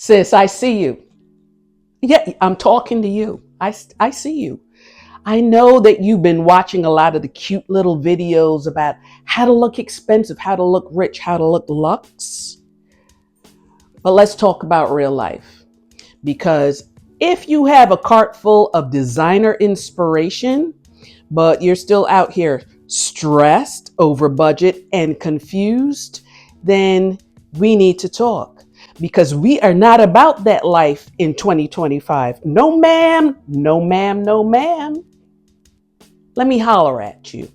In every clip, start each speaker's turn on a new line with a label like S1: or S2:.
S1: Sis, I see you. Yeah, I'm talking to you. I see you. I know that you've been watching a lot of the cute little videos about how to look expensive, how to look rich, how to look luxe. But let's talk about real life. Because if you have a cart full of designer inspiration, but you're still out here stressed, over budget, and confused, then we need to talk because we are not about that life in 2025. No, ma'am, no, ma'am, no, ma'am. Let me holler at you.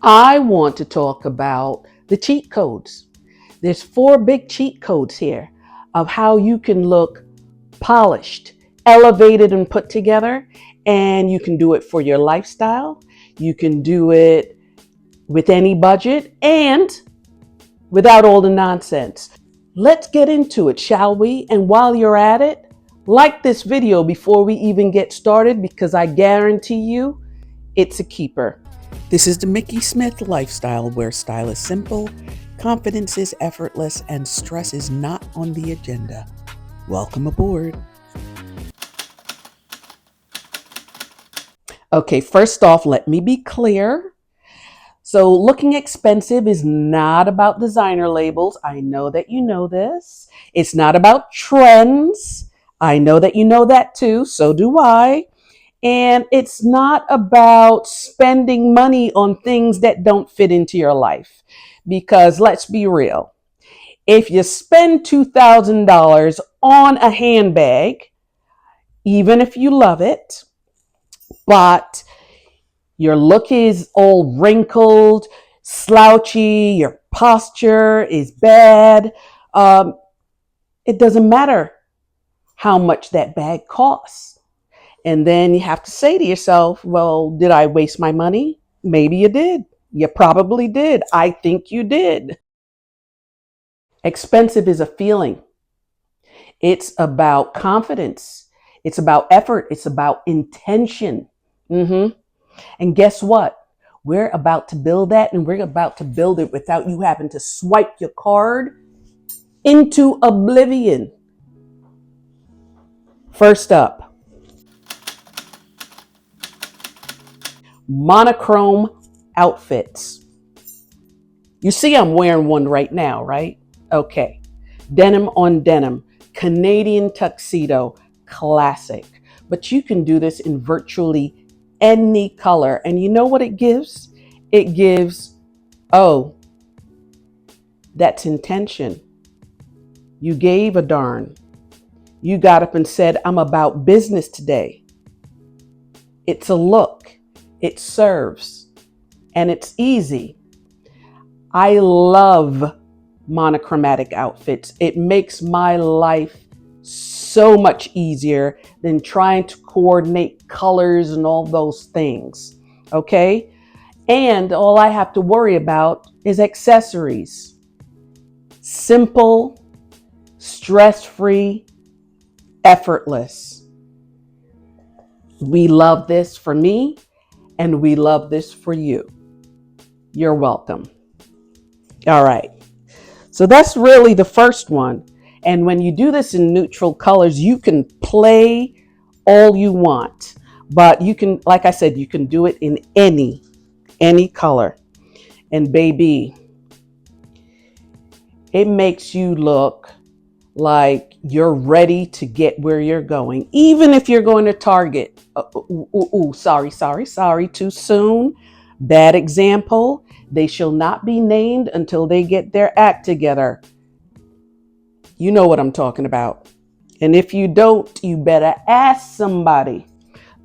S1: I want to talk about the cheat codes. There's four big cheat codes here of how you can look polished, elevated, and put together. And you can do it for your lifestyle. You can do it with any budget and without all the nonsense. Let's get into it, shall we? And while you're at it, like this video before we even get started because I guarantee you it's a keeper. This is the Mickey Smith lifestyle where style is simple, confidence is effortless, and stress is not on the agenda. Welcome aboard. Okay, first off, let me be clear. So, looking expensive is not about designer labels. I know that you know this. It's not about trends. I know that you know that too. So do I. And it's not about spending money on things that don't fit into your life. Because let's be real. If you spend $2,000 on a handbag, even if you love it, but your look is all wrinkled, slouchy, your posture is bad, um, it doesn't matter how much that bag costs. And then you have to say to yourself, well, did I waste my money? Maybe you did. You probably did. I think you did. Expensive is a feeling. It's about confidence. It's about effort. It's about intention. Mm-hmm. And guess what? We're about to build that, and we're about to build it without you having to swipe your card into oblivion. First up, monochrome outfits. You see, I'm wearing one right now, right? Okay. Denim on denim, Canadian tuxedo, classic. But you can do this in virtually any color. And you know what it gives? It gives, oh, that's intention. You gave a darn. You got up and said, I'm about business today. It's a look. It serves. And it's easy. I love monochromatic outfits. It makes my life so much easier than trying to coordinate colors and all those things. Okay? And all I have to worry about is accessories. Simple, stress-free, effortless. We love this for me, and we love this for you. You're welcome. All right. So that's really the first one. And when you do this in neutral colors, you can play all you want. But you can, like I said, you can do it in any color. And baby, it makes you look like you're ready to get where you're going. Even if you're going to Target. Sorry, too soon. Bad example. They shall not be named until they get their act together. You know what I'm talking about. And if you don't, you better ask somebody.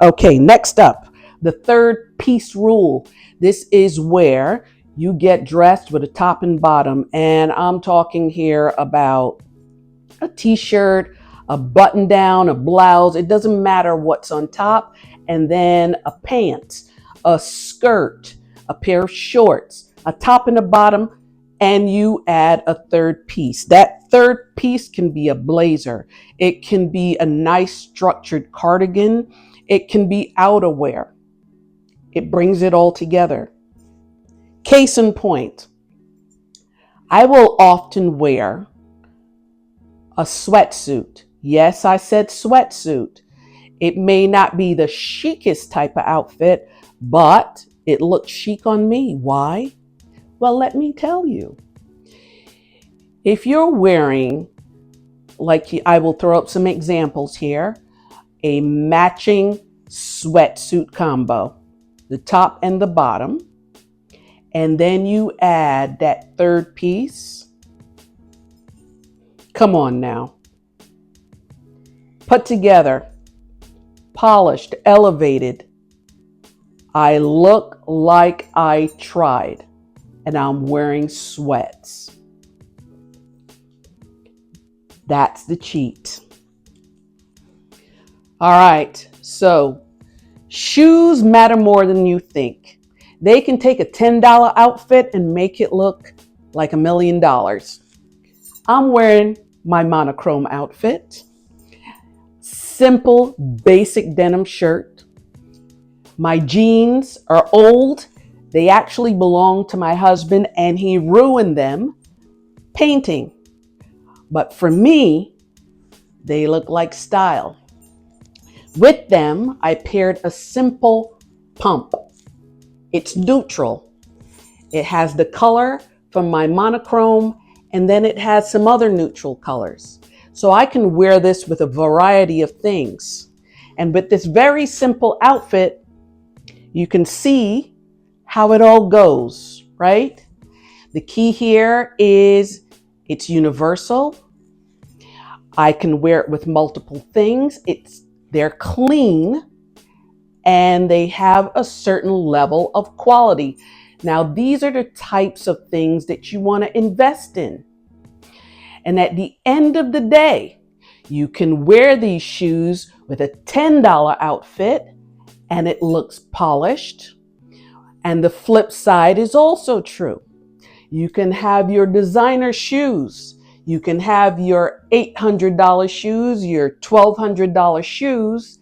S1: Okay, next up, the third piece rule. This is where you get dressed with a top and bottom. And I'm talking here about a t-shirt, a button down, a blouse. It doesn't matter what's on top. And then a pants, a skirt, a pair of shorts, a top and a bottom, and you add a third piece. That third piece can be a blazer. It can be a nice structured cardigan. It can be outerwear. It brings it all together. Case in point, I will often wear a sweatsuit Yes, I said sweatsuit. It may not be the chicest type of outfit, but it looks chic on me. Why? Well, let me tell you. If you're wearing, I will throw up some examples here, a matching sweatsuit combo, the top and the bottom, and then you add that third piece. Come on now. Put together, polished, elevated. I look like I tried, and I'm wearing sweats. That's the cheat. All right, so shoes matter more than you think. They can take a $10 outfit and make it look like $1 million. I'm wearing my monochrome outfit, simple, basic denim shirt. My jeans are old. They actually belong to my husband, and he ruined them painting. But for me, they look like style. With them, I paired a simple pump. It's neutral. It has the color from my monochrome, and then it has some other neutral colors. So I can wear this with a variety of things. And with this very simple outfit, you can see how it all goes, right? The key here is it's universal. I can wear it with multiple things. They're clean and they have a certain level of quality. Now, these are the types of things that you want to invest in. And at the end of the day, you can wear these shoes with a $10 outfit and it looks polished. And the flip side is also true. You can have your designer shoes. You can have your $800 shoes, your $1,200 shoes.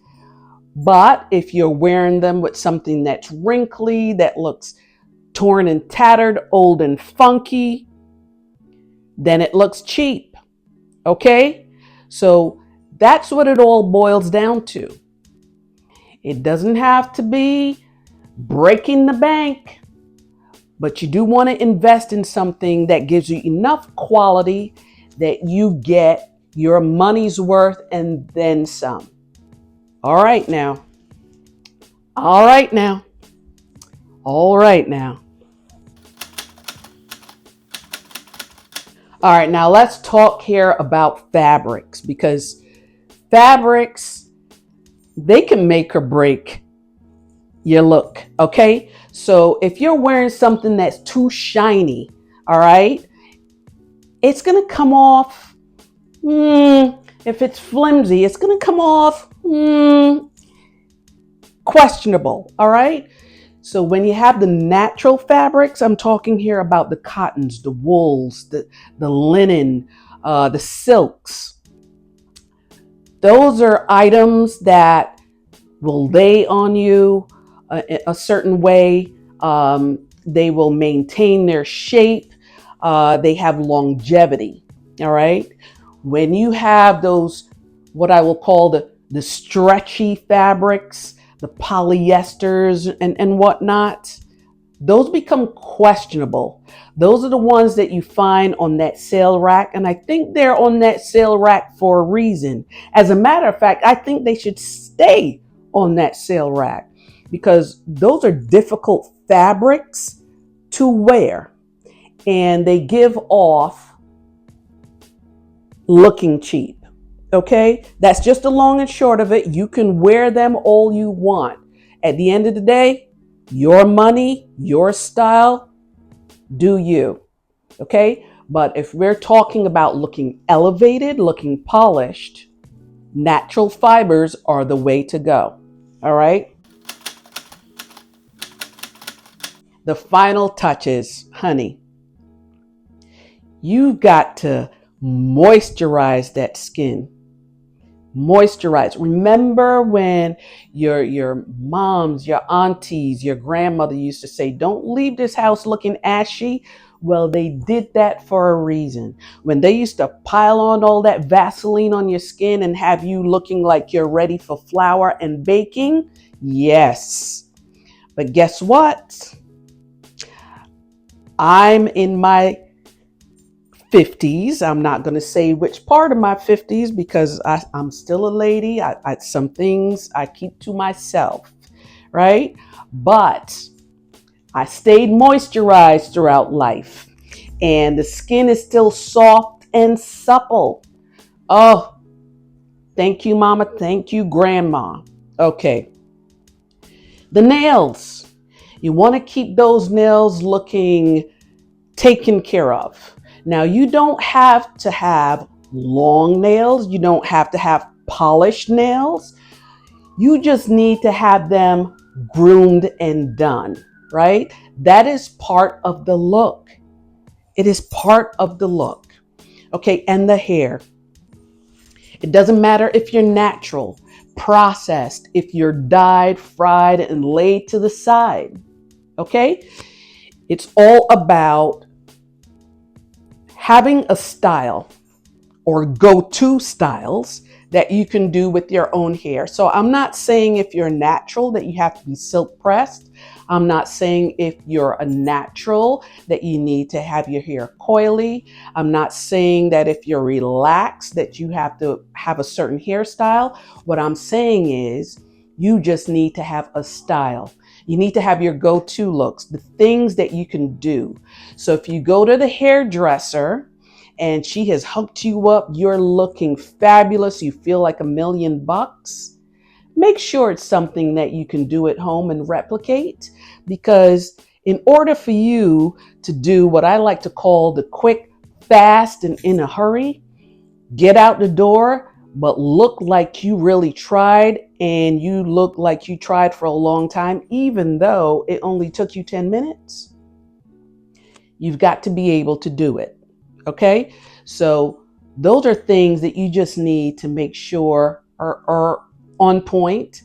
S1: But if you're wearing them with something that's wrinkly, that looks torn and tattered, old and funky, then it looks cheap. Okay? So that's what it all boils down to. It doesn't have to be breaking the bank, but you do want to invest in something that gives you enough quality that you get your money's worth and then some. All right now. All right now. All right now. All right, now let's talk here about fabrics, because fabrics, they can make or break your look, okay? So if you're wearing something that's too shiny, all right, it's gonna come off, if it's flimsy, it's gonna come off questionable, all right? So when you have the natural fabrics, I'm talking here about the cottons, the wools, the linen, the silks. Those are items that will lay on you a certain way. They will maintain their shape. They have longevity, all right? When you have those, what I will call the stretchy fabrics, the polyesters and whatnot, those become questionable. Those are the ones that you find on that sale rack. And I think they're on that sale rack for a reason. As a matter of fact, I think they should stay on that sale rack because those are difficult fabrics to wear and they give off looking cheap. Okay, that's just the long and short of it. You can wear them all you want. At the end of the day, your money, your style, do you. Okay, but if we're talking about looking elevated, looking polished, natural fibers are the way to go. All right. The final touches, honey. You've got to moisturize that skin. Moisturize. Remember when your moms, your aunties, your grandmother used to say, don't leave this house looking ashy? Well, they did that for a reason. When they used to pile on all that Vaseline on your skin and have you looking like you're ready for flour and baking, yes. But guess what? I'm in my 50s. I'm not going to say which part of my 50s because I'm still a lady. Some things I keep to myself, right? But I stayed moisturized throughout life, and the skin is still soft and supple. Oh, thank you, Mama. Thank you, Grandma. Okay, the nails. You want to keep those nails looking taken care of. Now, you don't have to have long nails, you don't have to have polished nails. You just need to have them groomed and done, right? That is part of the look. It is part of the look. Okay, and the hair. It doesn't matter if you're natural, processed, if you're dyed, fried, and laid to the side. Okay? It's all about having a style or go-to styles that you can do with your own hair. So I'm not saying if you're natural that you have to be silk pressed. I'm not saying if you're a natural that you need to have your hair coily. I'm not saying that if you're relaxed that you have to have a certain hairstyle. What I'm saying is you just need to have a style. You need to have your go-to looks, the things that you can do. So if you go to the hairdresser and she has hooked you up, you're looking fabulous, you feel like $1,000,000, make sure it's something that you can do at home and replicate, because in order for you to do what I like to call the quick, fast, and in a hurry, get out the door, but look like you really tried, and you look like you tried for a long time, even though it only took you 10 minutes. You've got to be able to do it. Okay? So those are things that you just need to make sure are on point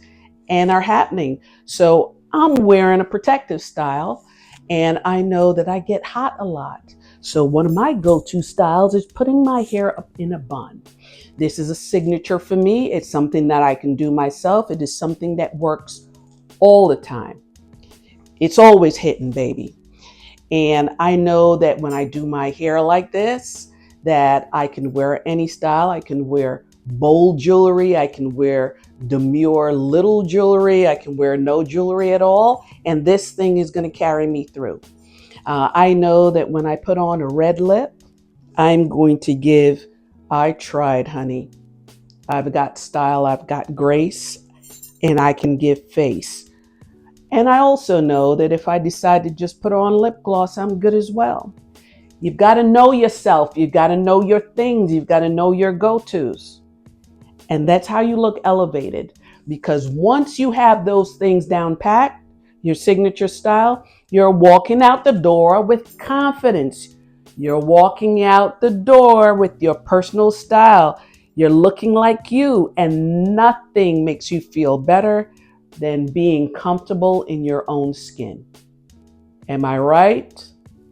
S1: and are happening. So I'm wearing a protective style, and I know that I get hot a lot. So one of my go-to styles is putting my hair up in a bun. This is a signature for me. It's something that I can do myself. It is something that works all the time. It's always hitting, baby. And I know that when I do my hair like this, that I can wear any style. I can wear bold jewelry. I can wear demure little jewelry. I can wear no jewelry at all. And this thing is going to carry me through. I know that when I put on a red lip, I'm going to give, I tried, honey. I've got style, I've got grace, and I can give face. And I also know that if I decide to just put on lip gloss, I'm good as well. You've got to know yourself. You've got to know your things. You've got to know your go-tos. And that's how you look elevated. Because once you have those things down pat, your signature style, you're walking out the door with confidence. You're walking out the door with your personal style. You're looking like you, and nothing makes you feel better than being comfortable in your own skin. Am I right?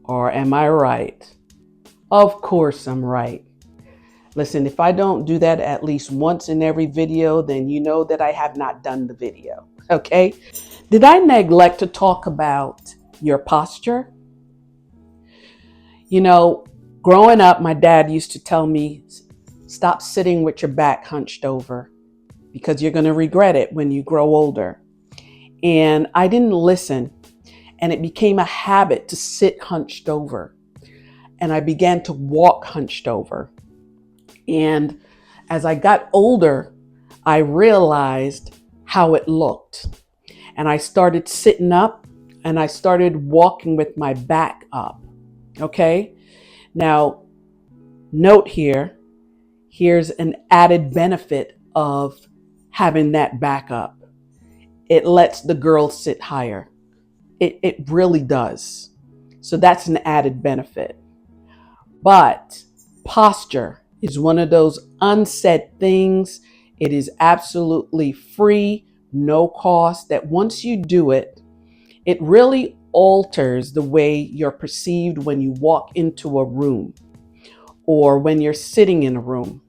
S1: Or am I right? Of course I'm right. Listen, if I don't do that at least once in every video, then you know that I have not done the video. Okay? Did I neglect to talk about your posture? You know, growing up, my dad used to tell me, stop sitting with your back hunched over because you're going to regret it when you grow older. And I didn't listen. And it became a habit to sit hunched over. And I began to walk hunched over. And as I got older, I realized how it looked. And I started sitting up and I started walking with my back up. Okay? Now, note here, here's an added benefit of having that back up. It lets the girl sit higher. It really does. So that's an added benefit. But posture is one of those unsaid things. It is absolutely free, no cost, that once you do it, it really alters the way you're perceived when you walk into a room or when you're sitting in a room.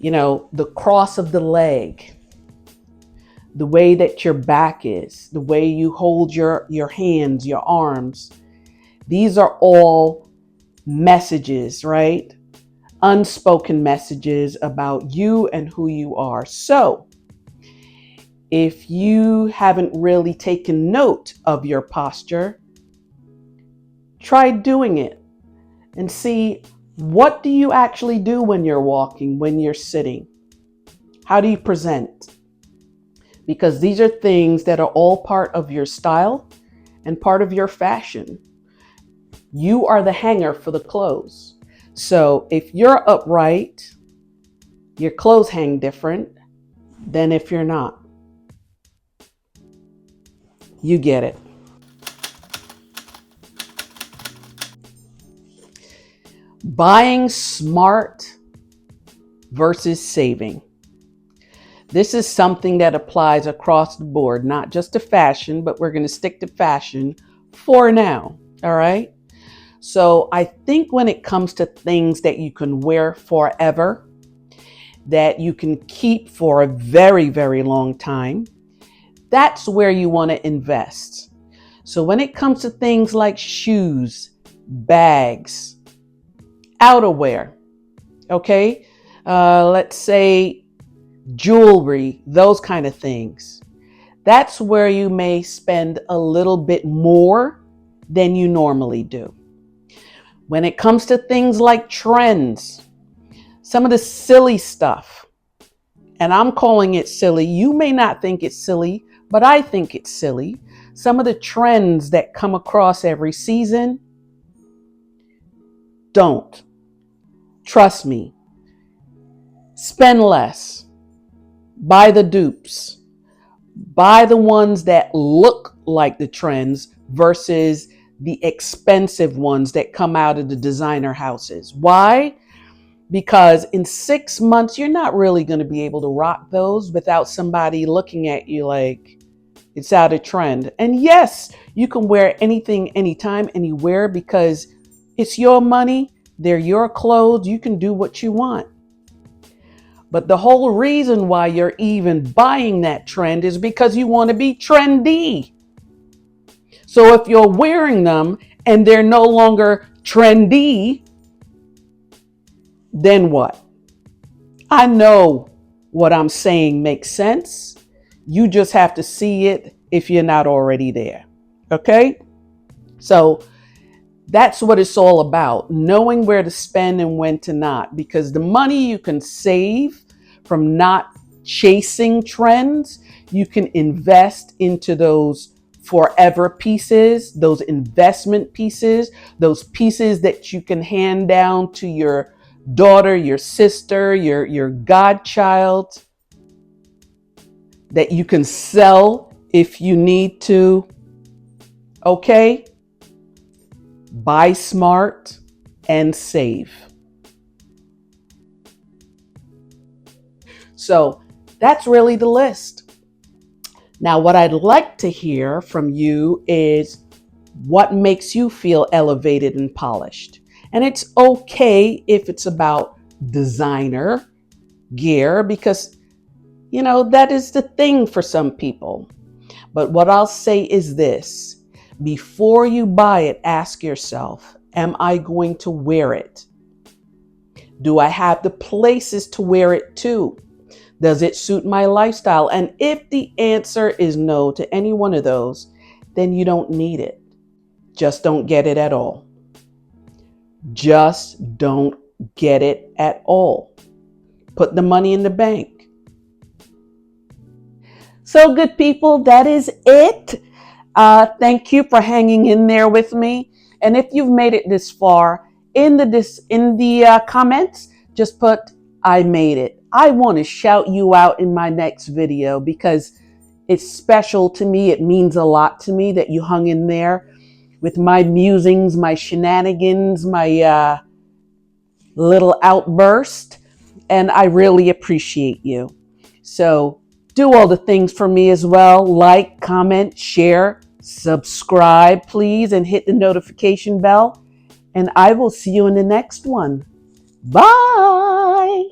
S1: The cross of the leg, the way that your back is, the way you hold your hands, your arms. These are all messages, right? Unspoken messages about you and who you are. So, if you haven't really taken note of your posture, try doing it and see, what do you actually do when you're walking, when you're sitting? How do you present? Because these are things that are all part of your style and part of your fashion. You are the hanger for the clothes. So if you're upright, your clothes hang different than if you're not. You get it. Buying smart versus saving. This is something that applies across the board, not just to fashion, but we're going to stick to fashion for now. All right. So I think when it comes to things that you can wear forever, that you can keep for a very, very long time, that's where you want to invest. So when it comes to things like shoes, bags, outerwear, okay, let's say jewelry, those kind of things, that's where you may spend a little bit more than you normally do. When it comes to things like trends, some of the silly stuff, and I'm calling it silly. You may not think it's silly, but I think it's silly. Some of the trends that come across every season, don't. Trust me. Spend less. Buy the dupes. Buy the ones that look like the trends versus the expensive ones that come out of the designer houses. Why? Because in 6 months, you're not really going to be able to rock those without somebody looking at you like it's out of trend. And yes, you can wear anything, anytime, anywhere because it's your money. They're your clothes. You can do what you want. But the whole reason why you're even buying that trend is because you want to be trendy. So if you're wearing them and they're no longer trendy, then what? I know what I'm saying makes sense. You just have to see it if you're not already there. Okay? So that's what it's all about, knowing where to spend and when to not, because the money you can save from not chasing trends, you can invest into those forever pieces, those investment pieces, those pieces that you can hand down to your daughter, your sister, your godchild, that you can sell if you need to. Okay? Buy smart and save. So that's really the list. Now, what I'd like to hear from you is what makes you feel elevated and polished. And it's okay if it's about designer gear because, that is the thing for some people. But what I'll say is this. Before you buy it, ask yourself, am I going to wear it? Do I have the places to wear it to? Does it suit my lifestyle? And if the answer is no to any one of those, then you don't need it. Just don't get it at all. Just don't get it at all. Put the money in the bank. So good people, that is it. Thank you for hanging in there with me. And if you've made it this far, in the comments, just put, I made it. I want to shout you out in my next video because it's special to me. It means a lot to me that you hung in there with my musings, my shenanigans, my little outburst. And I really appreciate you. So do all the things for me as well. Like, comment, share, Subscribe, please, and hit the notification bell. And I will see you in the next one. Bye.